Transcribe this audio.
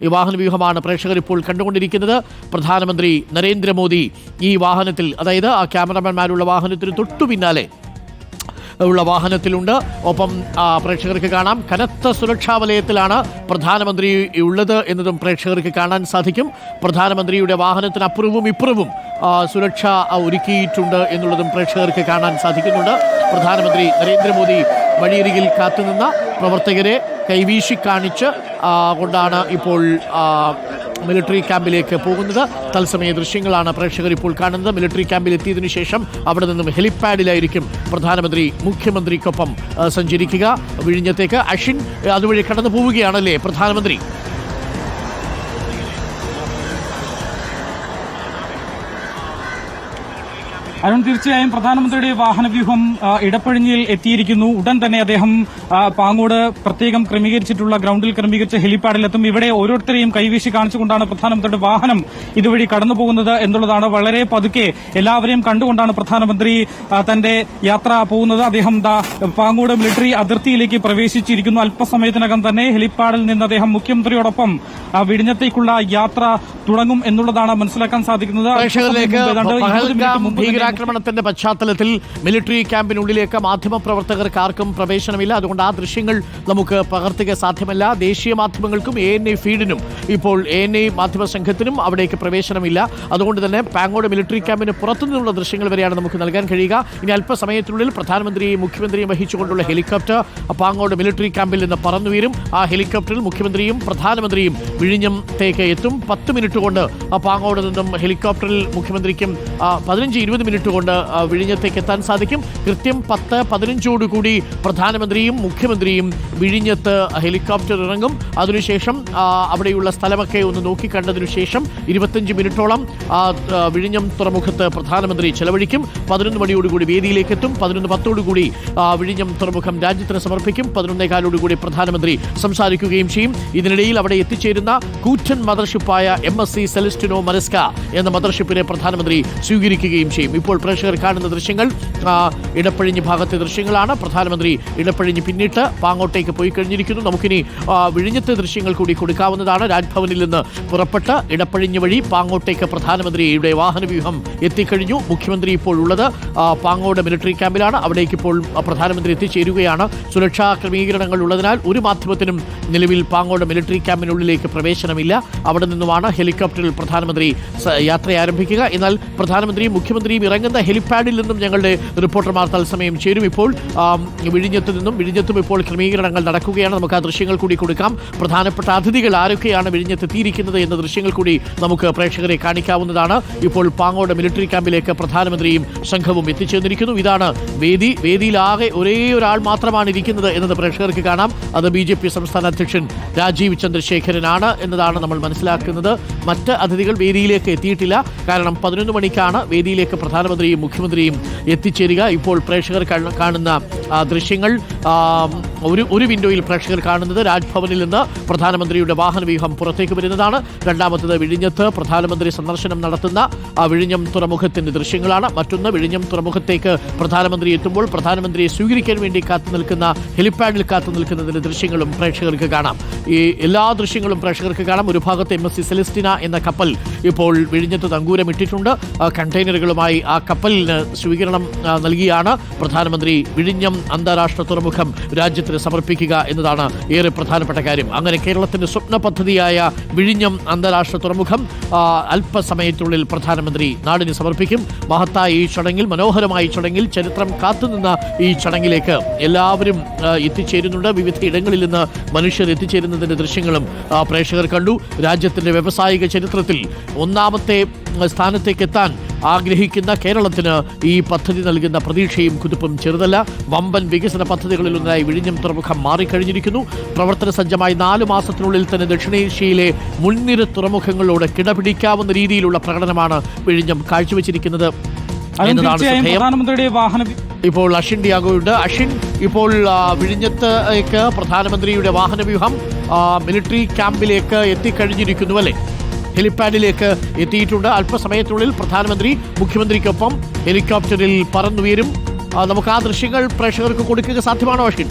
ഈ വാഹനവ്യൂഹമാണ് പ്രേക്ഷകർ ഇപ്പോൾ കണ്ടുകൊണ്ടിരിക്കുന്നത്. പ്രധാനമന്ത്രി നരേന്ദ്രമോദി ഈ വാഹനത്തിൽ, അതായത് ആ ക്യാമറമാൻമാരുള്ള വാഹനത്തിന് തൊട്ടു പിന്നാലെ ഉള്ള വാഹനത്തിലുണ്ട്. ഒപ്പം പ്രേക്ഷകർക്ക് കാണാം, കനത്ത സുരക്ഷാ വലയത്തിലാണ് പ്രധാനമന്ത്രി ഉള്ളത് എന്നതും പ്രേക്ഷകർക്ക് കാണാൻ സാധിക്കും. പ്രധാനമന്ത്രിയുടെ വാഹനത്തിനപ്പുറവും ഇപ്പുറവും സുരക്ഷ ഒരുക്കിയിട്ടുണ്ട് എന്നുള്ളതും പ്രേക്ഷകർക്ക് കാണാൻ സാധിക്കുന്നുണ്ട്. പ്രധാനമന്ത്രി നരേന്ദ്രമോദി വഴിയരികിൽ കാത്തുനിന്ന പ്രവർത്തകരെ കൈവീശി കാണിച്ച് കൊണ്ടാണ് ഇപ്പോൾ മിലിറ്ററി ക്യാമ്പിലേക്ക് പോകുന്നത്. തത്സമയ ദൃശ്യങ്ങളാണ് പ്രേക്ഷകർ ഇപ്പോൾ കാണുന്നത്. മിലിറ്ററി ക്യാമ്പിൽ എത്തിയതിനു ശേഷം അവിടെ നിന്നും ഹെലിപ്പാഡിലായിരിക്കും പ്രധാനമന്ത്രി മുഖ്യമന്ത്രിക്കൊപ്പം സഞ്ചരിക്കുക. വിഴിഞ്ഞത്തേക്ക് അഷിൻ അതുവഴി കടന്നു പോവുകയാണല്ലേ പ്രധാനമന്ത്രി? അരുൺ, തീർച്ചയായും പ്രധാനമന്ത്രിയുടെ വാഹനവ്യൂഹം ഇടപ്പഴിഞ്ഞിൽ എത്തിയിരിക്കുന്നു. ഉടൻ തന്നെ അദ്ദേഹം പാങ്ങോട് പ്രത്യേകം ക്രമീകരിച്ചിട്ടുള്ള ഗ്രൗണ്ടിൽ ക്രമീകരിച്ച ഹെലിപ്പാഡിലെത്തും. ഇവിടെ ഓരോരുത്തരെയും കൈവീശി കാണിച്ചുകൊണ്ടാണ് പ്രധാനമന്ത്രിയുടെ വാഹനം ഇതുവഴി കടന്നുപോകുന്നത് എന്നുള്ളതാണ്. വളരെ പതുക്കെ എല്ലാവരെയും കണ്ടുകൊണ്ടാണ് പ്രധാനമന്ത്രി തന്റെ യാത്ര പോകുന്നത്. അദ്ദേഹം പാങ്ങോട് മിലിറ്ററി അതിർത്തിയിലേക്ക് പ്രവേശിച്ചിരിക്കുന്നു. അല്പസമയത്തിനകം തന്നെ ഹെലിപ്പാഡിൽ നിന്ന് അദ്ദേഹം മുഖ്യമന്ത്രിയോടൊപ്പം വിഴിഞ്ഞത്തേക്കുള്ള യാത്ര തുടങ്ങും എന്നുള്ളതാണ് മനസ്സിലാക്കാൻ സാധിക്കുന്നത്. ആക്രമണത്തിന്റെ പശ്ചാത്തലത്തിൽ മിലിറ്ററി ക്യാമ്പിനുള്ളിലേക്ക് മാധ്യമപ്രവർത്തകർക്ക് ആർക്കും പ്രവേശനമില്ല. അതുകൊണ്ട് ആ ദൃശ്യങ്ങൾ നമുക്ക് പകർത്തുക സാധ്യമല്ല. ദേശീയ മാധ്യമങ്ങൾക്കും ANI ഫീഡിനും ഇപ്പോൾ ANI മാധ്യമ സംഘത്തിനും അവിടേക്ക് പ്രവേശനമില്ല. അതുകൊണ്ട് തന്നെ പാങ്ങോട് മിലിറ്ററി ക്യാമ്പിന് പുറത്തുനിന്നുള്ള ദൃശ്യങ്ങൾ വരെയാണ് നമുക്ക് നൽകാൻ കഴിയുക. ഇനി അല്പസമയത്തിനുള്ളിൽ പ്രധാനമന്ത്രിയെയും മുഖ്യമന്ത്രിയും വഹിച്ചുകൊണ്ടുള്ള ഹെലികോപ്റ്റർ പാങ്ങോട് മിലിറ്ററി ക്യാമ്പിൽ നിന്ന് പറന്നുയരും. ആ ഹെലികോപ്റ്ററിൽ മുഖ്യമന്ത്രിയും പ്രധാനമന്ത്രിയും വിഴിഞ്ഞത്തേക്ക് എത്തും. 10 മിനിറ്റ് കൊണ്ട് പാങ്ങോട് നിന്നും ഹെലികോപ്റ്ററിൽ മുഖ്യമന്ത്രിക്കും 15-20 മിനിറ്റ് കൊണ്ട് വിഴിഞ്ഞത്തേക്ക് എത്താൻ സാധിക്കും. കൃത്യം 10:15 പ്രധാനമന്ത്രിയും മുഖ്യമന്ത്രിയും വിഴിഞ്ഞത്ത് ഹെലികോപ്റ്റർ ഇറങ്ങും. അതിനുശേഷം അവിടെയുള്ള സ്ഥലമൊക്കെ ഒന്ന് നോക്കിക്കണ്ടതിനു ശേഷം 25 മിനിറ്റോളം വിഴിഞ്ഞം തുറമുഖത്ത് പ്രധാനമന്ത്രി ചെലവഴിക്കും. 11 മണിയോടുകൂടി വേദിയിലേക്ക് എത്തും. 11:10 വിഴിഞ്ഞം തുറമുഖം രാജ്യത്തിന് സമർപ്പിക്കും. 11:15 പ്രധാനമന്ത്രി സംസാരിക്കുകയും ചെയ്യും. ഇതിനിടയിൽ അവിടെ എത്തിച്ചേരുന്ന കൂറ്റൻ മദർഷിപ്പായ MSC സെലസ്റ്റിനോ മരസ്ക എന്ന മദർഷിപ്പിനെ പ്രധാനമന്ത്രി സ്വീകരിക്കുകയും ചെയ്യും. ഇപ്പോൾ പ്രേക്ഷകർ കാണുന്ന ദൃശ്യങ്ങൾ ഇടപ്പഴിഞ്ഞ് ഭാഗത്തെ ദൃശ്യങ്ങളാണ്. പ്രധാനമന്ത്രി ഇടപ്പഴിഞ്ഞ് പിന്നിട്ട് പാങ്ങോട്ടേക്ക് പോയി കഴിഞ്ഞിരിക്കുന്നു. നമുക്കിനി വിഴിഞ്ഞത്തെ ദൃശ്യങ്ങൾ കൂടി കൊടുക്കാവുന്നതാണ്. രാജ്ഭവനിൽ നിന്ന് പുറപ്പെട്ട് ഇടപ്പഴിഞ്ഞ് വഴി പാങ്ങോട്ടേക്ക് പ്രധാനമന്ത്രിയുടെ വാഹനവ്യൂഹം എത്തിക്കഴിഞ്ഞു. മുഖ്യമന്ത്രി ഇപ്പോൾ ഉള്ളത് പാങ്ങോട് മിലിറ്ററി ക്യാമ്പിലാണ്. അവിടേക്ക് ഇപ്പോൾ പ്രധാനമന്ത്രി എത്തിച്ചേരുകയാണ്. സുരക്ഷാ ക്രമീകരണങ്ങൾ ഉള്ളതിനാൽ ഒരു മാധ്യമത്തിനും നിലവിൽ പാങ്ങോട് മിലിറ്ററി ക്യാമ്പിനുള്ളിലേക്ക് പ്രവേശനമില്ല. അവിടെ നിന്നുമാണ് ഹെലികോപ്റ്ററിൽ പ്രധാനമന്ത്രി യാത്ര ആരംഭിക്കുക. എന്നാൽ പ്രധാനമന്ത്രിയും മുഖ്യമന്ത്രിയും ഇറങ്ങുന്ന ഹെലിപ്പാഡിൽ നിന്നും ഞങ്ങളുടെ റിപ്പോർട്ടർമാർ തത്സമയം ചേരും. ഇപ്പോൾ വിഴിഞ്ഞത്തും ഇപ്പോൾ ക്രമീകരണങ്ങൾ നടക്കുകയാണ്. നമുക്ക് ആ ദൃശ്യങ്ങൾ കൂടി കൊടുക്കാം. പ്രധാനപ്പെട്ട അതിഥികൾ ആരൊക്കെയാണ് വിഴിഞ്ഞത്തെത്തിയിരിക്കുന്നത് എന്ന ദൃശ്യങ്ങൾ കൂടി നമുക്ക് പ്രേക്ഷകരെ കാണിക്കാവുന്നതാണ്. ഇപ്പോൾ പാങ്ങോട് മിലിറ്ററി ക്യാമ്പിലേക്ക് പ്രധാനമന്ത്രിയും സംഘവും എത്തിച്ചേർന്നിരിക്കുന്നു. ഇതാണ് വേദി. വേദിയിലാകെ ഒരേ ഒരാൾ മാത്രമാണ് ഇരിക്കുന്നത് എന്നത് പ്രേക്ഷകർക്ക് കാണാം. അത് BJP സംസ്ഥാന അധ്യക്ഷൻ രാജീവ് ചന്ദ്രശേഖരനാണ് എന്നതാണ് നമ്മൾ മനസ്സിലാക്കുന്നത്. മറ്റ് അതിഥികൾ വേദിയിലേക്ക് എത്തിയിട്ടില്ല. കാരണം 11 മണിക്കാണ് വേദിയിലേക്ക് പ്രധാനമന്ത്രിയും മുഖ്യമന്ത്രിയും എത്തിച്ചേരുക. ഇപ്പോൾ പ്രേക്ഷകർ കാണുന്ന ദൃശ്യങ്ങൾ ഒരു വിൻഡോയിൽ പ്രേക്ഷകർ കാണുന്നത് രാജ്ഭവനിൽ നിന്ന് പ്രധാനമന്ത്രിയുടെ വാഹനവ്യൂഹം പുറത്തേക്ക് വരുന്നതാണ്. രണ്ടാമത്തത് വിഴിഞ്ഞത്ത് പ്രധാനമന്ത്രി സന്ദർശനം നടത്തുന്ന വിഴിഞ്ഞം തുറമുഖത്തിന്റെ ദൃശ്യങ്ങളാണ്. മറ്റൊന്ന് വിഴിഞ്ഞം തുറമുഖത്തേക്ക് പ്രധാനമന്ത്രി എത്തുമ്പോൾ പ്രധാനമന്ത്രിയെ സ്വീകരിക്കാൻ വേണ്ടി കാത്തുനിൽക്കുന്ന ഹെലിപ്പാഡിൽ കാത്തുനിൽക്കുന്നതിന്റെ ദൃശ്യങ്ങളും പ്രേക്ഷകർക്ക് കാണാം. ഈ എല്ലാ ദൃശ്യങ്ങളും പ്രേക്ഷകർക്ക് കാണാം. ഒരു ഭാഗത്ത് MSC സെലസ്റ്റിന എന്ന കപ്പൽ ഇപ്പോൾ വിഴിഞ്ഞത്ത് തങ്കൂരമിട്ടിട്ടുണ്ട്. കണ്ടെയ്നറുകളുമായി ആ കപ്പലിന് സ്വീകരണം നൽകിയാണ് പ്രധാനമന്ത്രി വിഴിഞ്ഞം അന്താരാഷ്ട്ര തുറമുഖം രാജ്യത്തിന് സമർപ്പിക്കുക എന്നതാണ് ഏറെ പ്രധാനപ്പെട്ട കാര്യം. അങ്ങനെ കേരളത്തിന്റെ സ്വപ്ന പദ്ധതിയായ വിഴിഞ്ഞം അന്താരാഷ്ട്ര തുറമുഖം അല്പസമയത്തിനുള്ളിൽ പ്രധാനമന്ത്രി നാടിന് സമർപ്പിക്കും. മഹത്തായ ഈ ചടങ്ങിൽ, മനോഹരമായ ഈ ചടങ്ങിൽ, ചരിത്രം കാത്തുനിന്ന ഈ ചടങ്ങിലേക്ക് എല്ലാവരും എത്തിച്ചേരുന്നുണ്ട്. വിവിധ ഇടങ്ങളിൽ നിന്ന് മനുഷ്യർ എത്തിച്ചേരുന്നതിന്റെ ദൃശ്യങ്ങളും പ്രേക്ഷകർ കണ്ടു. രാജ്യത്തിന്റെ വ്യാവസായിക ചരിത്രത്തിൽ ഒന്നാമത്തെ സ്ഥാനത്തേക്ക് എത്താൻ ആഗ്രഹിക്കുന്ന കേരളത്തിന് ഈ പദ്ധതി നൽകുന്ന പ്രതീക്ഷയും കുതിപ്പും ചെറുതല്ല. വമ്പൻ വികസന പദ്ധതികളിലൊന്നായി വിഴിഞ്ഞം തുറമുഖം മാറിക്കഴിഞ്ഞിരിക്കുന്നു. പ്രവർത്തന സജ്ജമായി 4 മാസത്തിനുള്ളിൽ തന്നെ ദക്ഷിണേഷ്യയിലെ മുൻനിര തുറമുഖങ്ങളോട് കിടപിടിക്കാവുന്ന രീതിയിലുള്ള പ്രകടനമാണ് വിഴിഞ്ഞം കാഴ്ചവെച്ചിരിക്കുന്നത് എന്നതാണ്. ഇപ്പോൾ അഷിൻ ഡിയാഗോയുണ്ട്. അഷിൻ, ഇപ്പോൾ വിഴിഞ്ഞത്തേക്ക് പ്രധാനമന്ത്രിയുടെ വാഹനവ്യൂഹം മിലിറ്ററി ക്യാമ്പിലേക്ക് എത്തിക്കഴിഞ്ഞിരിക്കുന്നു അല്ലേ? ഹെലിപ്പാഡിലേക്ക് എത്തിയിട്ടുണ്ട്. അല്പസമയത്തിനുള്ളിൽ പ്രധാനമന്ത്രി മുഖ്യമന്ത്രിക്കൊപ്പം ഹെലികോപ്റ്ററിൽ പറന്നുയരും. നമുക്ക് ആ ദൃശ്യങ്ങൾ പ്രേക്ഷകർക്ക് കൊടുക്കുക സാധ്യമാണോ അഷിൻ?